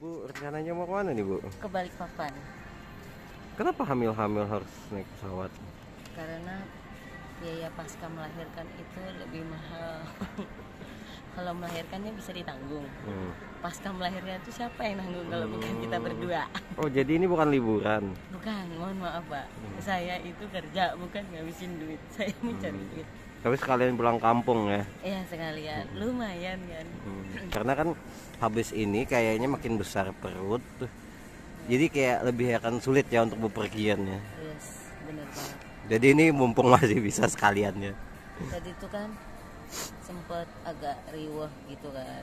Bu, rencananya mau kemana nih Bu? Ke Balikpapan Kenapa hamil-hamil harus naik pesawat? karena biaya pasca melahirkan itu lebih mahal. Kalau melahirkannya bisa ditanggung. Pasca melahirkan itu siapa yang nanggung kalau bukan kita berdua? Oh, jadi ini bukan liburan? Bukan, mohon maaf Pak. Saya itu kerja bukan ngabisin duit. Saya mencari duit. Tapi sekalian pulang kampung ya? Iya sekalian, lumayan kan. Karena kan habis ini kayaknya makin besar perut tuh. Jadi kayak lebih akan sulit ya untuk bepergian ya. Yes, bener banget. Jadi ini mumpung masih bisa sekalian ya. Tadi itu kan sempet agak riweh gitu kan,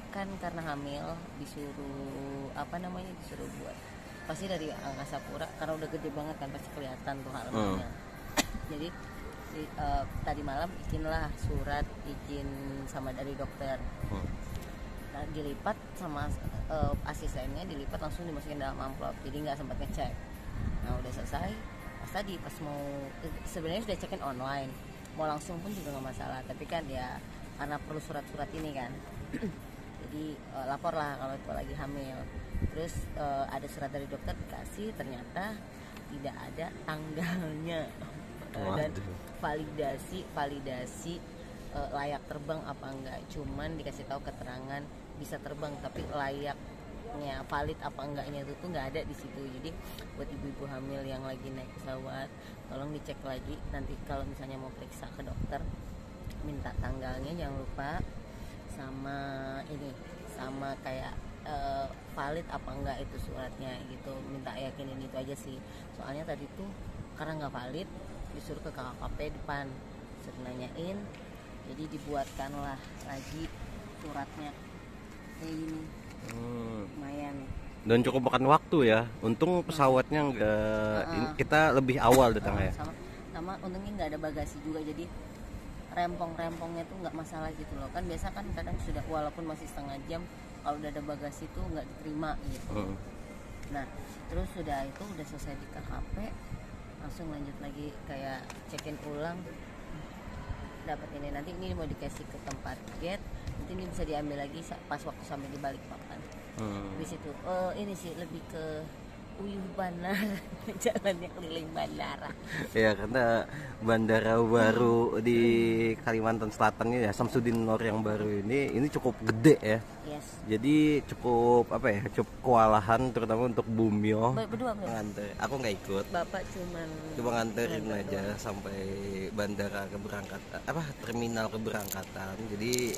kan karena hamil disuruh disuruh buat pasti dari Angkasa Pura karena udah gede banget kan pasti kelihatan tuh halamannya. Jadi tadi malam bikinlah surat izin sama dari dokter. Nah, dilipat sama asistennya, dilipat langsung dimasukin dalam amplop, jadi nggak sempat ngecek. Nah udah selesai, pas mau sebenarnya sudah check-in online, mau langsung pun juga nggak masalah, tapi kan ya karena perlu surat-surat ini kan. Jadi lapor lah kalau itu lagi hamil. Terus ada surat dari dokter dikasih, ternyata tidak ada tanggalnya. Dan validasi layak terbang apa enggak, cuman dikasih tahu keterangan bisa terbang tapi layaknya valid apa enggaknya itu tuh nggak ada di situ. Jadi buat ibu-ibu hamil yang lagi naik pesawat tolong dicek lagi nanti kalau misalnya mau periksa ke dokter, minta tanggalnya jangan lupa, sama kayak valid apa enggak itu suratnya gitu, minta yakinin itu aja sih. Soalnya tadi tuh karena nggak valid disuruh ke KKP depan, suruh nanyain, jadi dibuatkanlah lagi suratnya kayak gini. Lumayan. Dan cukup makan waktu ya. Untung pesawatnya enggak, kita lebih awal datang ya. Sama untungnya nggak ada bagasi juga, jadi rempongnya tuh nggak masalah gitu loh. Kan biasa kan kadang sudah walaupun masih setengah jam kalau udah ada bagasi tuh nggak diterima gitu. Nah terus udah selesai di KKP, langsung lanjut lagi kayak check-in ulang, dapat ini, nanti ini mau dikasih ke tempat gate, nanti ini bisa diambil lagi pas waktu sampai di Balikpapan. Di situ ini sih lebih ke uyuh bandara, jalannya keliling bandara. Ya karena bandara baru di Kalimantan Selatan ini ya, Samsudin Nor yang baru ini cukup gede ya. Yes. Jadi cukup cukup kewalahan terutama untuk Bumio. Berdua belum? Nganter. Aku nggak ikut. Bapak cuma nganterin aja sampai bandara keberangkatan, terminal keberangkatan. Jadi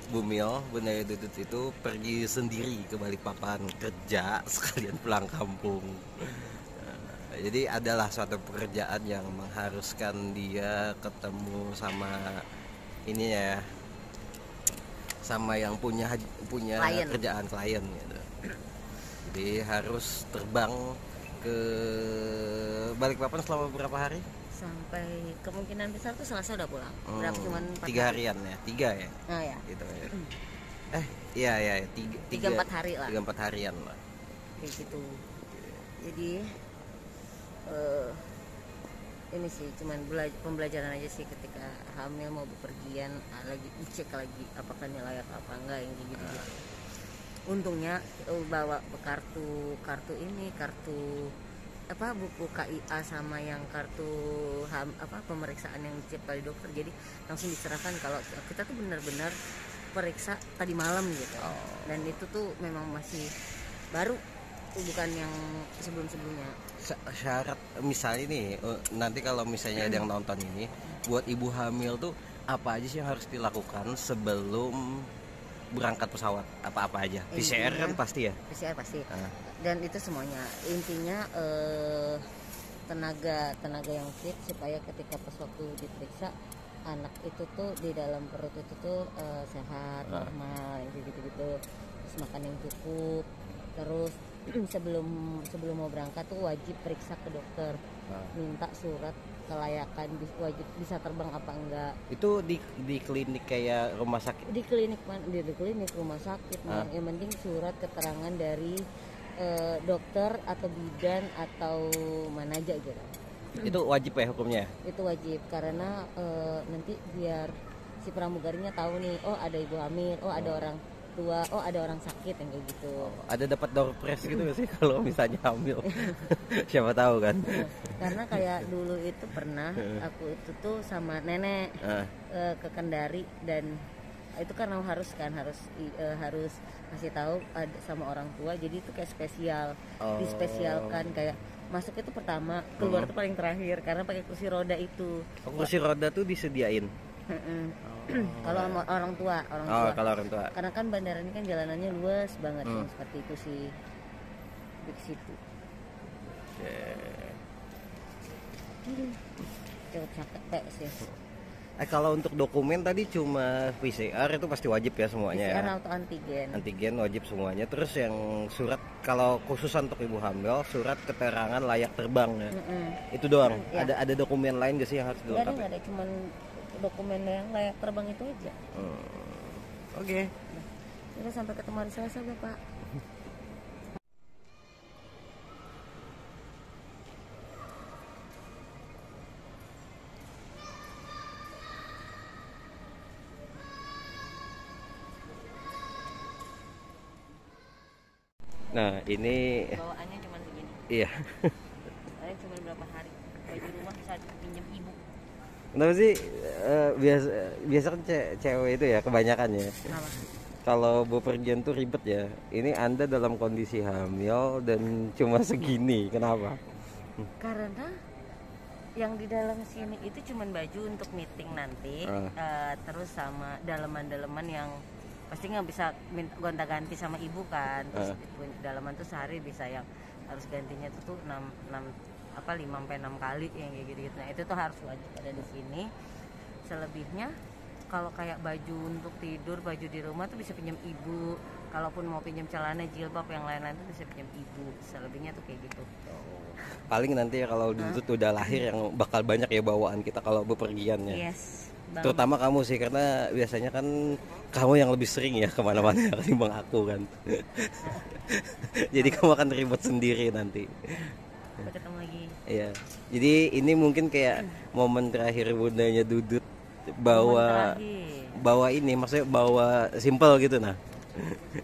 Bumio, Bunda Dudut itu pergi sendiri ke Balikpapan kerja sekalian pulang kampung. Jadi adalah suatu pekerjaan yang mengharuskan dia ketemu sama ini ya, sama yang punya klien. Kerjaan klien gitu. Jadi harus terbang ke Balikpapan selama berapa hari? Sampai kemungkinan besar tuh Selasa udah pulang. Berapa cuman 3 harian ya? 3 ya? Nah ya. Gitu ya. Iya 3-4 hari lah. 3-4 harian lah. Kayak gitu. Jadi ini sih cuman pembelajaran aja sih ketika hamil mau bepergian, lagi dicek lagi apakah ini layak apa enggak yang gitu. Untungnya bawa kartu buku KIA sama yang kartu pemeriksaan yang dicek kali dokter, jadi langsung diserahkan kalau kita tuh benar-benar periksa tadi malam gitu. Dan itu tuh memang masih baru, bukan yang sebelumnya. Syarat misalnya nih, nanti kalau misalnya ada yang nonton ini, buat ibu hamil tuh apa aja sih yang harus dilakukan sebelum berangkat pesawat? Apa aja? PCR kan pasti ya? PCR pasti. Dan itu semuanya intinya tenaga yang fit supaya ketika pas waktu diperiksa anak itu tuh di dalam perut itu tuh sehat, normal, gitu. Terus makan yang cukup. Terus sebelum mau berangkat tuh wajib periksa ke dokter, minta surat kelayakan wajib bisa terbang apa enggak. Itu di klinik kayak rumah sakit? Di klinik rumah sakit, yang penting surat keterangan dari dokter atau bidan atau mana aja gitu. Itu wajib ya hukumnya? Itu wajib karena nanti biar si pramugarinya tahu nih, oh ada ibu hamil, oh ada orang tua, oh ada orang sakit yang kayak gitu. Ada dapat door prize gitu gak sih kalau misalnya hamil? Siapa tahu kan. Karena kayak dulu itu pernah aku itu tuh sama nenek ke Kendari, dan itu karena harus kasih tahu sama orang tua, jadi itu kayak spesial, dispesialkan, kayak masuk itu pertama, keluar itu paling terakhir karena pakai kursi roda itu. Kursi roda tuh disediain. Kalau sama orang tua, Kalau orang tua. karena kan bandara ini kan jalanannya luas banget, yang seperti itu sih di situ. Cukup capek sih. Kalau untuk dokumen tadi cuma PCR itu pasti wajib ya semuanya. PCR ya. atau antigen? Antigen wajib semuanya. Terus yang surat kalau khusus untuk ibu hamil, surat keterangan layak terbang ya. Itu doang. Ya. Ada dokumen lain gak sih yang harus dilengkapi? Nggak ada, cuman dokumen yang layak terbang itu aja. Oke. Kita sampai ketemu hari Selasa, Bapak. Nah ini Bawaannya cuma segini. iya. Paling cuma berapa hari. Baju rumah bisa pinjam ibu. Kenapa sih biasa kan cewek itu ya kebanyakan ya. Kenapa? Kalau bepergian tuh ribet ya. Ini Anda dalam kondisi hamil dan cuma segini. Kenapa? Karena yang di dalam sini itu cuma baju untuk meeting nanti, terus sama daleman-daleman yang pasti nggak bisa gonta-ganti sama ibu kan. Terus dalaman tuh sehari bisa yang harus gantinya tuh 5 sampai 6 kali yang kayak gitu. Nah, itu tuh harus wajib ada di sini. Selebihnya kalau kayak baju untuk tidur, baju di rumah tuh bisa pinjam ibu. Kalaupun mau pinjam celana, jilbab yang lain-lain tuh bisa pinjam ibu. Selebihnya tuh kayak gitu. Paling nanti ya kalau Dudut udah lahir yang bakal banyak ya bawaan kita kalau bepergiannya. Yes. Terutama kamu sih, karena biasanya kan kamu yang lebih sering ya kemana-mana ketimbang aku kan. Jadi kamu akan ribet sendiri nanti. Sampai ketemu lagi. Iya. Jadi ini mungkin kayak momen terakhir bundanya Dudut bawa ini, maksudnya bawa simple gitu nah.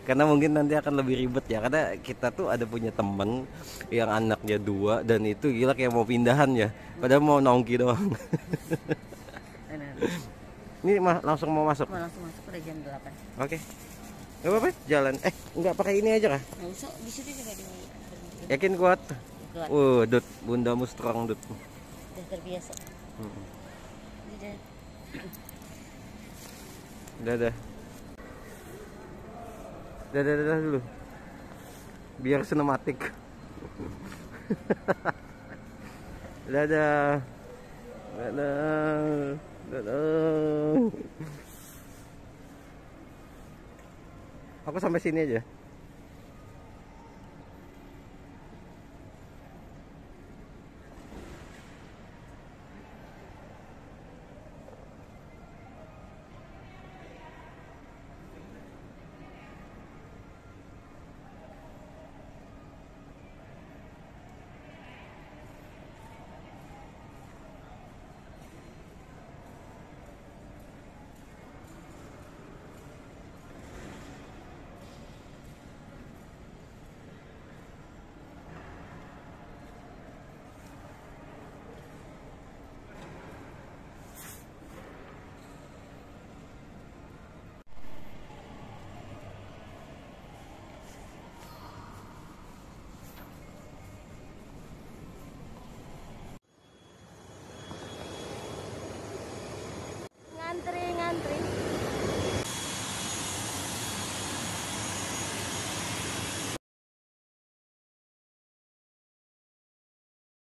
Karena mungkin nanti akan lebih ribet ya, karena kita tuh ada punya temen yang anaknya 2 dan itu gila kayak mau pindahan ya, padahal mau nongki doang. Ini langsung mau masuk? Langsung masuk pada jam 8. Oke. Gak apa-apa, jalan. Enggak pakai ini aja kah? Nggak usah, di situ juga di. Yakin kuat? Kuat. Dut, bundamu strong, Dut. Udah terbiasa. Udah. Dadah dulu. Biar sinematik. Dadah. Aku sampai sini aja.